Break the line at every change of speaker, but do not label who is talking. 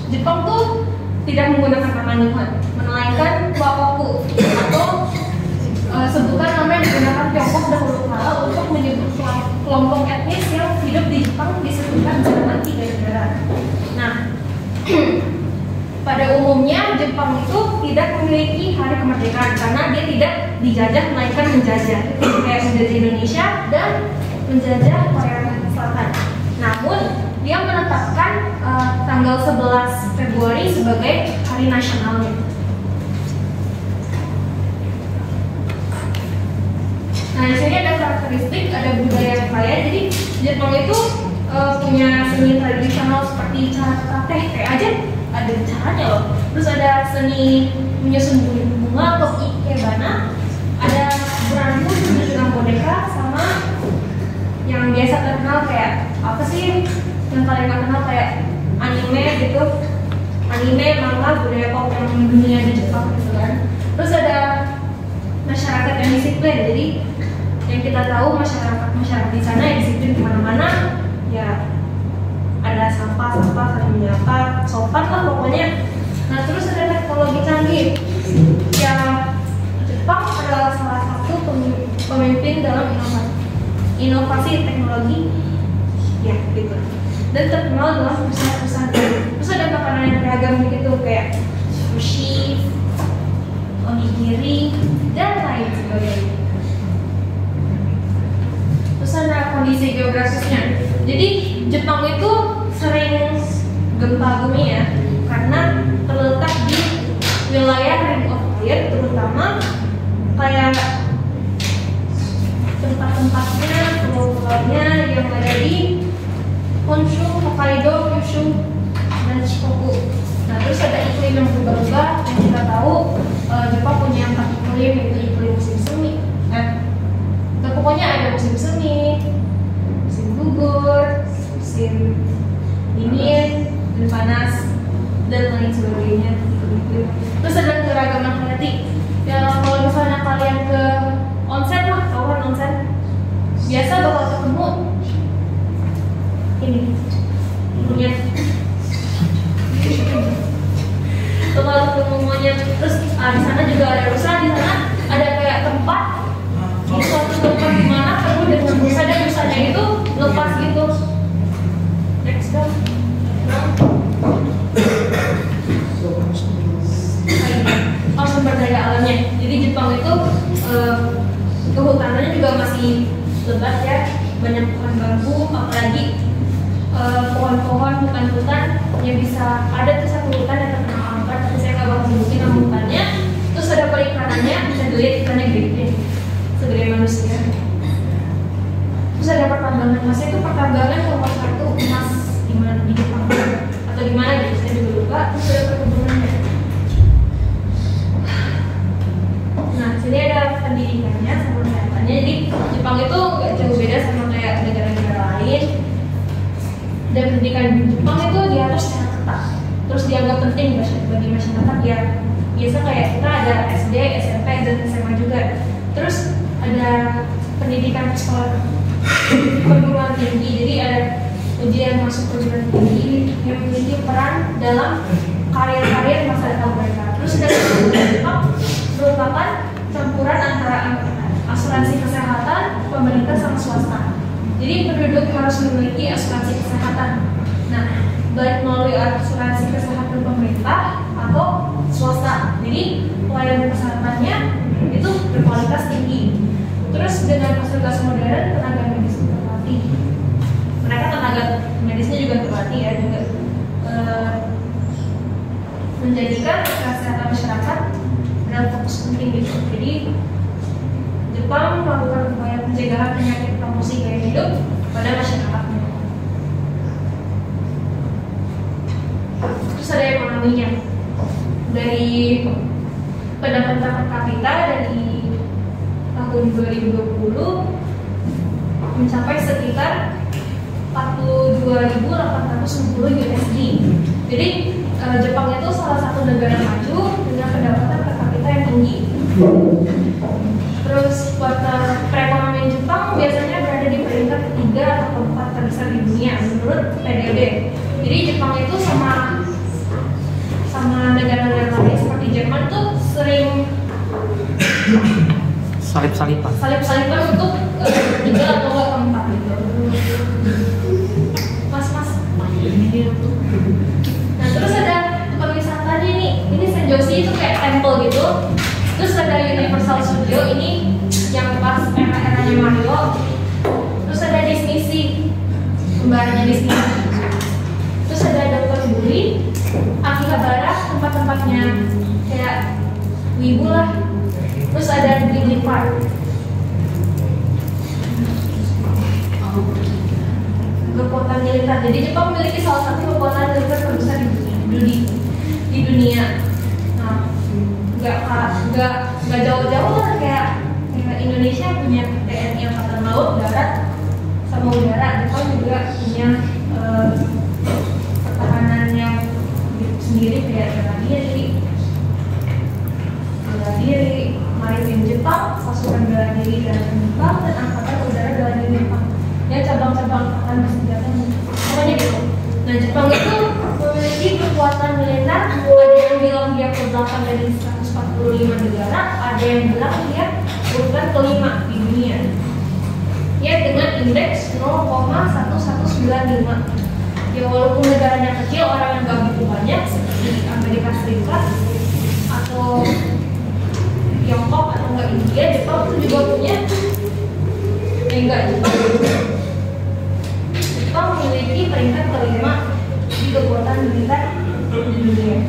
Jepang tuh tidak menggunakan nama Nihon, melainkan Wakoku atau sebutan nama yang digunakan Tiongkok dahulu kala untuk menyebut kelompok etnis yang hidup di Jepang disebutkan zaman 3 negara. Nah, pada umumnya Jepang itu tidak memiliki hari kemerdekaan karena dia tidak dijajah melainkan menjajah, kayak menjajah Indonesia dan menjajah Korea Selatan. Namun dia menetapkan tanggal 11 Februari sebagai hari nasionalnya. Nah, di sini ada karakteristik, ada budaya yang kaya. Jadi Jepang itu punya seni tradisional seperti cara teteh, kayak aja ada caranya loh. Terus ada seni menyusun bunga atau ikebana, ada berambut menyusun boneka, sama yang biasa terkenal kayak apa sih yang kalian gak kenal, kayak anime gitu, anime, manga, budaya pop yang dunia di Jepang gitu kan. Terus ada masyarakat yang disiplin, jadi yang kita tahu masyarakat di sana yang disiplin kemana-mana, ya ada sampah saling menyapa, sopan lah pokoknya. Nah, terus ada teknologi canggih. Ya, Jepang adalah salah satu pemimpin dalam inovasi teknologi, ya gitu. Dan terkenal dalam perusahaan-perusahaan. Terus ada makanan yang beragam gitu kayak sushi, onigiri, dan lain sebagainya. Terus ada kondisi geografisnya. Jadi Jepang itu sering gempa bumi ya, karena terletak di wilayah Ring of Fire, terutama kayak tempat-tempatnya, pulau-pulaunya yang ada di Honshu, Hokkaido, Kyushu, dan Shikoku. Nah, terus ada iklim yang berubah-ubah yang kita tahu Jepang punya 4 iklim, yaitu iklim musim semi. Pokoknya ada musim semi, musim gugur, musim dingin, dan panas, dan lain sebagainya. Terus ada keragaman hayati. Ya, kalau misalnya kalian ke onsen lah, tahu kan onsen? Biasa bakal ketemu ini monyet. Bakal ketemu monyet. Terus di sana juga ada rusa, di sana ada kayak tempat di suatu tempat di mana penuh dengan rusa, dan rusanya itu lepas gitu. Next dong. Sumber daya alamnya. Jadi Jepang itu kehutanannya juga masih lebat ya, banyak pohon bambu, apalagi pohon-pohon, hutan-hutan yang bisa ada tuh satu hutan yang terkenal angker, tapi saya nggak bakal sebutin nama hutannya. Terus ada perikanannya, bisa dilihat ikannya gede, segede manusia. Terus ada pertambangan emasnya, itu pertambangan nomor 1 emas di mana di Jepang atau di mana gitu, saya juga lupa. Terus ada perkebunannya. Nah, sini ada pendidikannya sama kesehatannya. Jadi Jepang itu nggak jauh beda sama kayak negara-negara lain. Dan pendidikan di Jepang itu diatur secara ketat. Terus dianggap penting bagi masyarakat ya. Biasa kayak kita ada SD, SMP, dan SMA juga. Terus ada pendidikan sekolah perguruan tinggi. Jadi ada ujian masuk perguruan tinggi yang memiliki peran dalam karir-karir masa depan mereka. Terus ada Jepang merupakan campuran antara asuransi kesehatan, pemerintah sama swasta. Jadi penduduk harus memiliki asuransi kesehatan. Nah, baik melalui asuransi kesehatan pemerintah atau swasta. Jadi pelayanan kesehatannya itu berkualitas tinggi. Terus dengan fasilitas modern, tenaga medis terlatih. Mereka tenaga medisnya juga terlatih ya, juga menjadikan kesehatan masyarakat adalah fokus penting gitu. Jadi Jepang melakukan upaya pencegahan penyakit promosi gaya hidup pada masyarakatnya. Terus ada ekonominya. Dari pendapatan per kapita dari tahun 2020 mencapai sekitar 42.860 USD. Jadi Jepang itu salah satu negara maju dengan pendapatan per kapita yang tinggi. Terus perekonomian Jepang biasanya berada di peringkat ketiga atau keempat terbesar di dunia menurut PBB. Jadi Jepang itu sama sama negara-negara lain seperti Jerman tuh sering salip-salipan untuk tiga atau keempat gitu. Mas nah terus ada tempat wisata nih, ini Saint Josie itu kayak temple gitu. Terus ada Universal Studio, ini yang pas era-eranya Mario. Terus ada Disney Sea, kembarannya Disney. Terus ada Dr. Dully, Akihabara, tempat-tempatnya kayak wibu lah. Terus ada Disney Park, kekuatan militer. Jadi Jepang memiliki salah satu kekuatan militer terbesar di dunia. Nah, nggak jauh-jauh lah kayak Indonesia punya TNI Angkatan Laut, Darat, sama Udara. Jepang juga punya pertahanan yang sendiri kayak bela diri, maritim Jepang, pasukan bela diri darat Jepang, dan angkatan udara bela diri Jepang. Ya cabang-cabang angkatan bersenjata pokoknya gitu. Nah Jepang itu memiliki kekuatan militer. Ada yang bilang dia ke-8 dari 145 negara, ada yang bilang dia urutan ke-5 di dunia. Ya dengan indeks 0,1195. Ya walaupun negaranya kecil, orang yang gak begitu banyak seperti Amerika Serikat atau Tiongkok atau enggak India, Jepang itu juga punya. Jepang memiliki peringkat ke-5 di kekuatan militer di dunia.